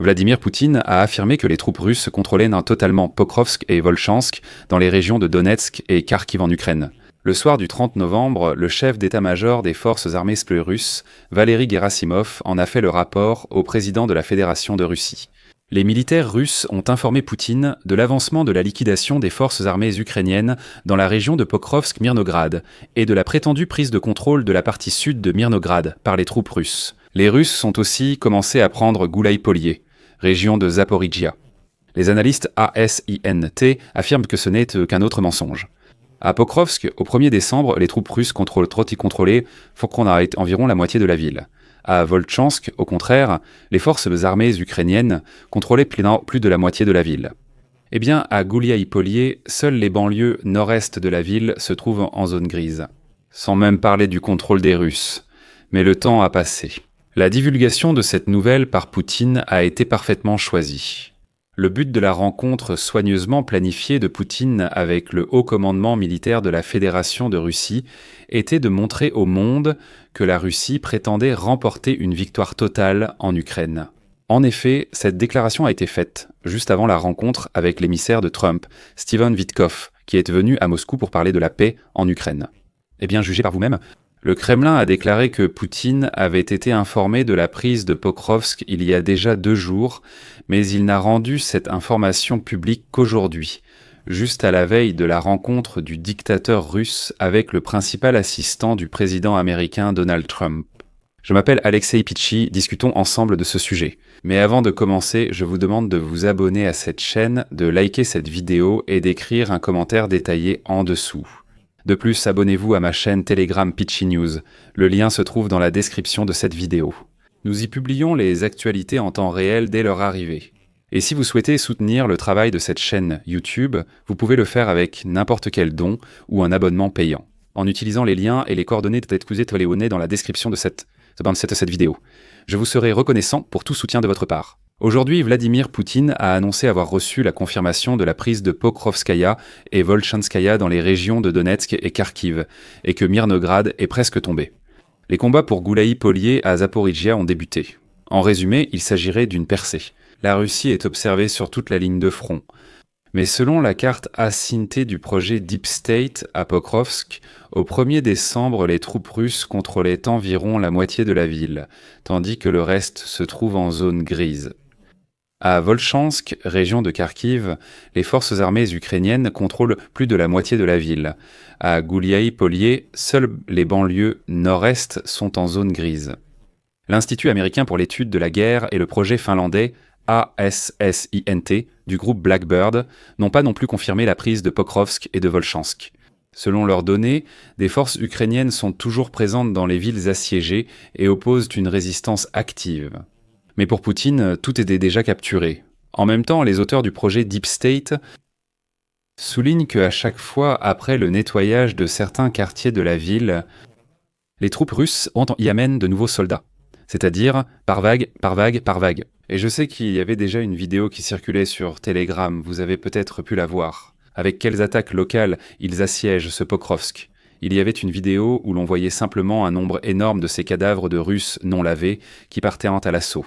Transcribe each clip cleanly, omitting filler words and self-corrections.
Vladimir Poutine a affirmé que les troupes russes contrôlaient totalement Pokrovsk et Volchansk dans les régions de Donetsk et Kharkiv en Ukraine. Le soir du 30 novembre, le chef d'état-major des forces armées russes, Valery Gerasimov, en a fait le rapport au président de la Fédération de Russie. Les militaires russes ont informé Poutine de l'avancement de la liquidation des forces armées ukrainiennes dans la région de Pokrovsk-Mirnograd et de la prétendue prise de contrôle de la partie sud de Mirnograd par les troupes russes. Les Russes ont aussi commencé à prendre Goulaï-Polye, région de Zaporijia. Les analystes ASINT affirment que ce n'est qu'un autre mensonge. À Pokrovsk, au 1er décembre, les troupes russes contrôlaient environ la moitié de la ville. À Volchansk, au contraire, les forces armées ukrainiennes contrôlaient plus de la moitié de la ville. Eh bien, à Goulaï-Polye, seules les banlieues nord-est de la ville se trouvent en zone grise. Sans même parler du contrôle des Russes. Mais le temps a passé. La divulgation de cette nouvelle par Poutine a été parfaitement choisie. Le but de la rencontre soigneusement planifiée de Poutine avec le haut commandement militaire de la Fédération de Russie était de montrer au monde que la Russie prétendait remporter une victoire totale en Ukraine. En effet, cette déclaration a été faite juste avant la rencontre avec l'émissaire de Trump, Steven Witkoff, qui est venu à Moscou pour parler de la paix en Ukraine. Eh bien, jugez par vous-même. Le Kremlin a déclaré que Poutine avait été informé de la prise de Pokrovsk il y a déjà 2 jours, mais il n'a rendu cette information publique qu'aujourd'hui, juste à la veille de la rencontre du dictateur russe avec le principal assistant du président américain Donald Trump. Je m'appelle Alexei Pichi, discutons ensemble de ce sujet. Mais avant de commencer, je vous demande de vous abonner à cette chaîne, de liker cette vidéo et d'écrire un commentaire détaillé en dessous. De plus, abonnez-vous à ma chaîne Telegram Pichi News. Le lien se trouve dans la description de cette vidéo. Nous y publions les actualités en temps réel dès leur arrivée. Et si vous souhaitez soutenir le travail de cette chaîne YouTube, vous pouvez le faire avec n'importe quel don ou un abonnement payant, en utilisant les liens et les coordonnées de Tetkuze Toleone dans la description de cette vidéo. Je vous serai reconnaissant pour tout soutien de votre part. Aujourd'hui, Vladimir Poutine a annoncé avoir reçu la confirmation de la prise de Pokrovskaya et Volchanskaya dans les régions de Donetsk et Kharkiv, et que Mirnograd est presque tombé. Les combats pour Goulaï-Polye à Zaporijia ont débuté. En résumé, il s'agirait d'une percée. La Russie est observée sur toute la ligne de front. Mais selon la carte ASINT du projet Deep State à Pokrovsk, au 1er décembre, les troupes russes contrôlaient environ la moitié de la ville, tandis que le reste se trouve en zone grise. À Volchansk, région de Kharkiv, les forces armées ukrainiennes contrôlent plus de la moitié de la ville. À Goulaï-Polye, seules les banlieues nord-est sont en zone grise. L'Institut américain pour l'étude de la guerre et le projet finlandais ASSINT du groupe Blackbird n'ont pas non plus confirmé la prise de Pokrovsk et de Volchansk. Selon leurs données, des forces ukrainiennes sont toujours présentes dans les villes assiégées et opposent une résistance active. Mais pour Poutine, tout était déjà capturé. En même temps, les auteurs du projet Deep State soulignent qu'à chaque fois après le nettoyage de certains quartiers de la ville, les troupes russes y amènent de nouveaux soldats, c'est-à-dire par vague, par vague, par vague. Et je sais qu'il y avait déjà une vidéo qui circulait sur Telegram, vous avez peut-être pu la voir. Avec quelles attaques locales ils assiègent ce Pokrovsk. Il y avait une vidéo où l'on voyait simplement un nombre énorme de ces cadavres de Russes non lavés qui partaient à l'assaut.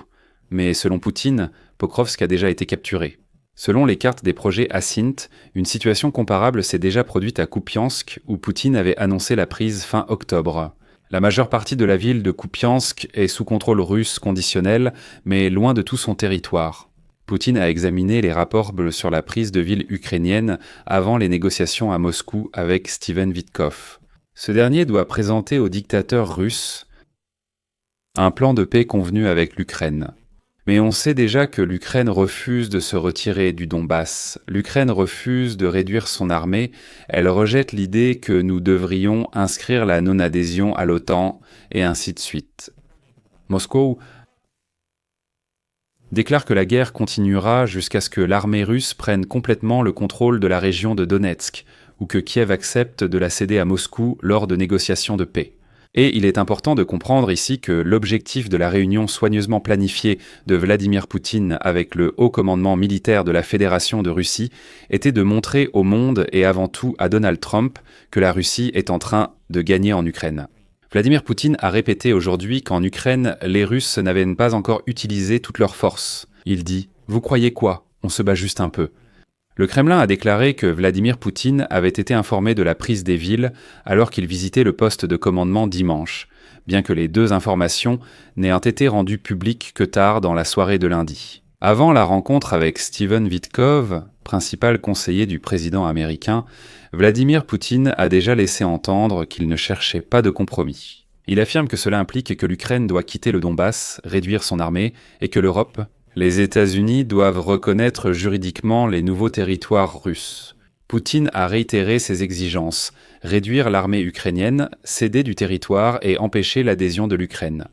Mais selon Poutine, Pokrovsk a déjà été capturé. Selon les cartes des projets ASINT, une situation comparable s'est déjà produite à Kupiansk où Poutine avait annoncé la prise fin octobre. La majeure partie de la ville de Kupiansk est sous contrôle russe conditionnel, mais loin de tout son territoire. Poutine a examiné les rapports sur la prise de villes ukrainiennes avant les négociations à Moscou avec Steven Witkoff. Ce dernier doit présenter au dictateur russe un plan de paix convenu avec l'Ukraine. Mais on sait déjà que l'Ukraine refuse de se retirer du Donbass. L'Ukraine refuse de réduire son armée. Elle rejette l'idée que nous devrions inscrire la non-adhésion à l'OTAN, et ainsi de suite. Moscou déclare que la guerre continuera jusqu'à ce que l'armée russe prenne complètement le contrôle de la région de Donetsk, ou que Kiev accepte de la céder à Moscou lors de négociations de paix. Et il est important de comprendre ici que l'objectif de la réunion soigneusement planifiée de Vladimir Poutine avec le haut commandement militaire de la Fédération de Russie était de montrer au monde et avant tout à Donald Trump que la Russie est en train de gagner en Ukraine. Vladimir Poutine a répété aujourd'hui qu'en Ukraine, les Russes n'avaient pas encore utilisé toutes leurs forces. Il dit « Vous croyez quoi ? On se bat juste un peu ». Le Kremlin a déclaré que Vladimir Poutine avait été informé de la prise des villes alors qu'il visitait le poste de commandement dimanche, bien que les deux informations n'aient été rendues publiques que tard dans la soirée de lundi. Avant la rencontre avec Steven Witkoff, principal conseiller du président américain, Vladimir Poutine a déjà laissé entendre qu'il ne cherchait pas de compromis. Il affirme que cela implique que l'Ukraine doit quitter le Donbass, réduire son armée, et que l'Europe, les États-Unis doivent reconnaître juridiquement les nouveaux territoires russes. Poutine a réitéré ses exigences, réduire l'armée ukrainienne, céder du territoire et empêcher l'adhésion de l'Ukraine.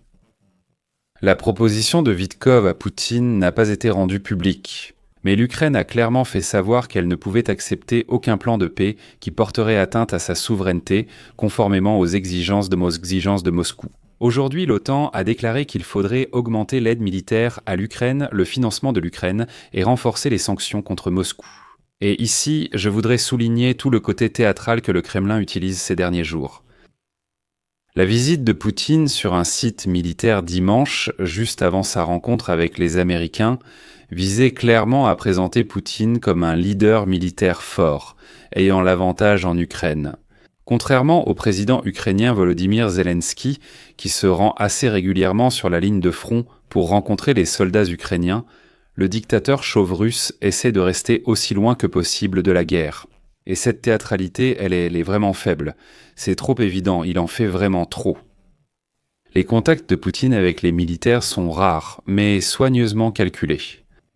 La proposition de Witkoff à Poutine n'a pas été rendue publique, mais l'Ukraine a clairement fait savoir qu'elle ne pouvait accepter aucun plan de paix qui porterait atteinte à sa souveraineté, conformément aux exigences de Moscou. Aujourd'hui, l'OTAN a déclaré qu'il faudrait augmenter l'aide militaire à l'Ukraine, le financement de l'Ukraine et renforcer les sanctions contre Moscou. Et ici, je voudrais souligner tout le côté théâtral que le Kremlin utilise ces derniers jours. La visite de Poutine sur un site militaire dimanche, juste avant sa rencontre avec les Américains, visait clairement à présenter Poutine comme un leader militaire fort, ayant l'avantage en Ukraine. Contrairement au président ukrainien Volodymyr Zelensky, qui se rend assez régulièrement sur la ligne de front pour rencontrer les soldats ukrainiens, le dictateur chauve russe essaie de rester aussi loin que possible de la guerre. Et cette théâtralité, elle est vraiment faible. C'est trop évident, il en fait vraiment trop. Les contacts de Poutine avec les militaires sont rares, mais soigneusement calculés.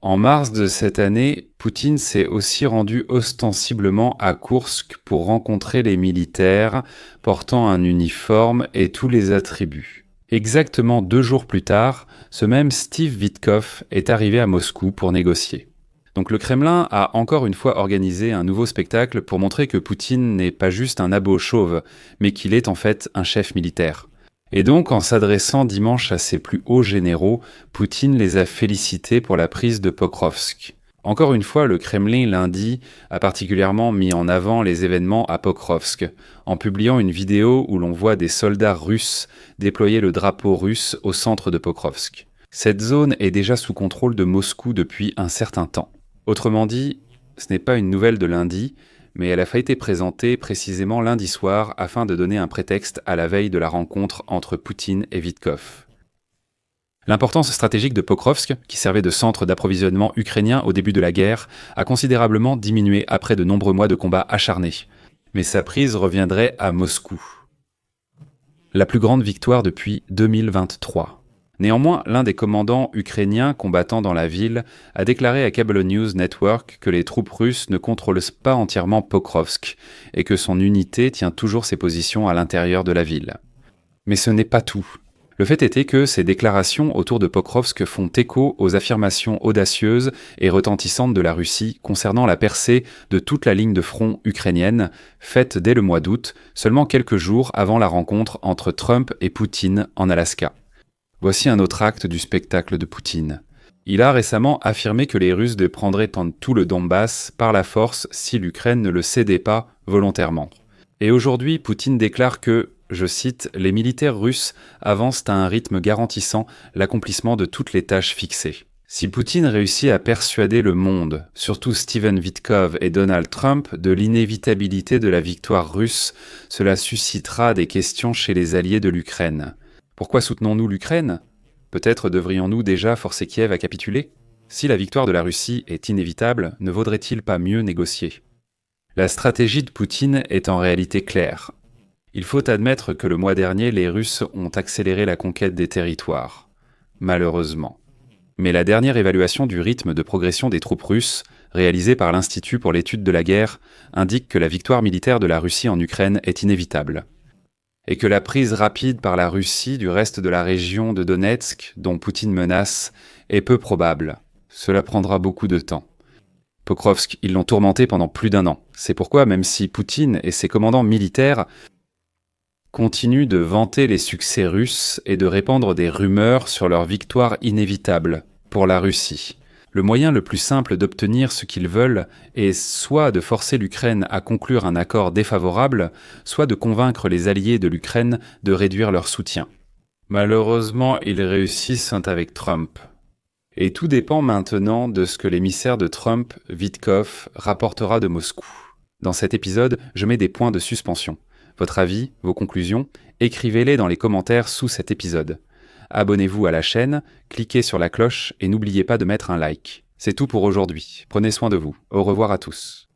En mars de cette année, Poutine s'est aussi rendu ostensiblement à Koursk pour rencontrer les militaires portant un uniforme et tous les attributs. Exactement 2 jours plus tard, ce même Steve Witkoff est arrivé à Moscou pour négocier. Donc le Kremlin a encore une fois organisé un nouveau spectacle pour montrer que Poutine n'est pas juste un abo chauve, mais qu'il est en fait un chef militaire. Et donc, en s'adressant dimanche à ses plus hauts généraux, Poutine les a félicités pour la prise de Pokrovsk. Encore une fois, le Kremlin lundi a particulièrement mis en avant les événements à Pokrovsk, en publiant une vidéo où l'on voit des soldats russes déployer le drapeau russe au centre de Pokrovsk. Cette zone est déjà sous contrôle de Moscou depuis un certain temps. Autrement dit, ce n'est pas une nouvelle de lundi, mais elle a été présentée précisément lundi soir afin de donner un prétexte à la veille de la rencontre entre Poutine et Witkoff. L'importance stratégique de Pokrovsk, qui servait de centre d'approvisionnement ukrainien au début de la guerre, a considérablement diminué après de nombreux mois de combats acharnés. Mais sa prise reviendrait à Moscou. La plus grande victoire depuis 2023. Néanmoins, l'un des commandants ukrainiens combattant dans la ville a déclaré à Cable News Network que les troupes russes ne contrôlent pas entièrement Pokrovsk et que son unité tient toujours ses positions à l'intérieur de la ville. Mais ce n'est pas tout. Le fait était que ces déclarations autour de Pokrovsk font écho aux affirmations audacieuses et retentissantes de la Russie concernant la percée de toute la ligne de front ukrainienne, faite dès le mois d'août, seulement quelques jours avant la rencontre entre Trump et Poutine en Alaska. Voici un autre acte du spectacle de Poutine. Il a récemment affirmé que les Russes prendraient tout le Donbass par la force si l'Ukraine ne le cédait pas volontairement. Et aujourd'hui, Poutine déclare que, je cite, « les militaires russes avancent à un rythme garantissant l'accomplissement de toutes les tâches fixées ». Si Poutine réussit à persuader le monde, surtout Steven Witkoff et Donald Trump, de l'inévitabilité de la victoire russe, cela suscitera des questions chez les alliés de l'Ukraine. Pourquoi soutenons-nous l'Ukraine ? Peut-être devrions-nous déjà forcer Kiev à capituler ? Si la victoire de la Russie est inévitable, ne vaudrait-il pas mieux négocier ? La stratégie de Poutine est en réalité claire. Il faut admettre que le mois dernier, les Russes ont accéléré la conquête des territoires. Malheureusement. Mais la dernière évaluation du rythme de progression des troupes russes, réalisée par l'Institut pour l'étude de la guerre, indique que la victoire militaire de la Russie en Ukraine est inévitable. Et que la prise rapide par la Russie du reste de la région de Donetsk, dont Poutine menace, est peu probable. Cela prendra beaucoup de temps. Pokrovsk, ils l'ont tourmenté pendant plus d'1 an. C'est pourquoi, même si Poutine et ses commandants militaires continuent de vanter les succès russes et de répandre des rumeurs sur leur victoire inévitable pour la Russie, le moyen le plus simple d'obtenir ce qu'ils veulent est soit de forcer l'Ukraine à conclure un accord défavorable, soit de convaincre les alliés de l'Ukraine de réduire leur soutien. Malheureusement, ils réussissent avec Trump. Et tout dépend maintenant de ce que l'émissaire de Trump, Witkoff, rapportera de Moscou. Dans cet épisode, je mets des points de suspension. Votre avis, vos conclusions, écrivez-les dans les commentaires sous cet épisode. Abonnez-vous à la chaîne, cliquez sur la cloche et n'oubliez pas de mettre un like. C'est tout pour aujourd'hui. Prenez soin de vous. Au revoir à tous.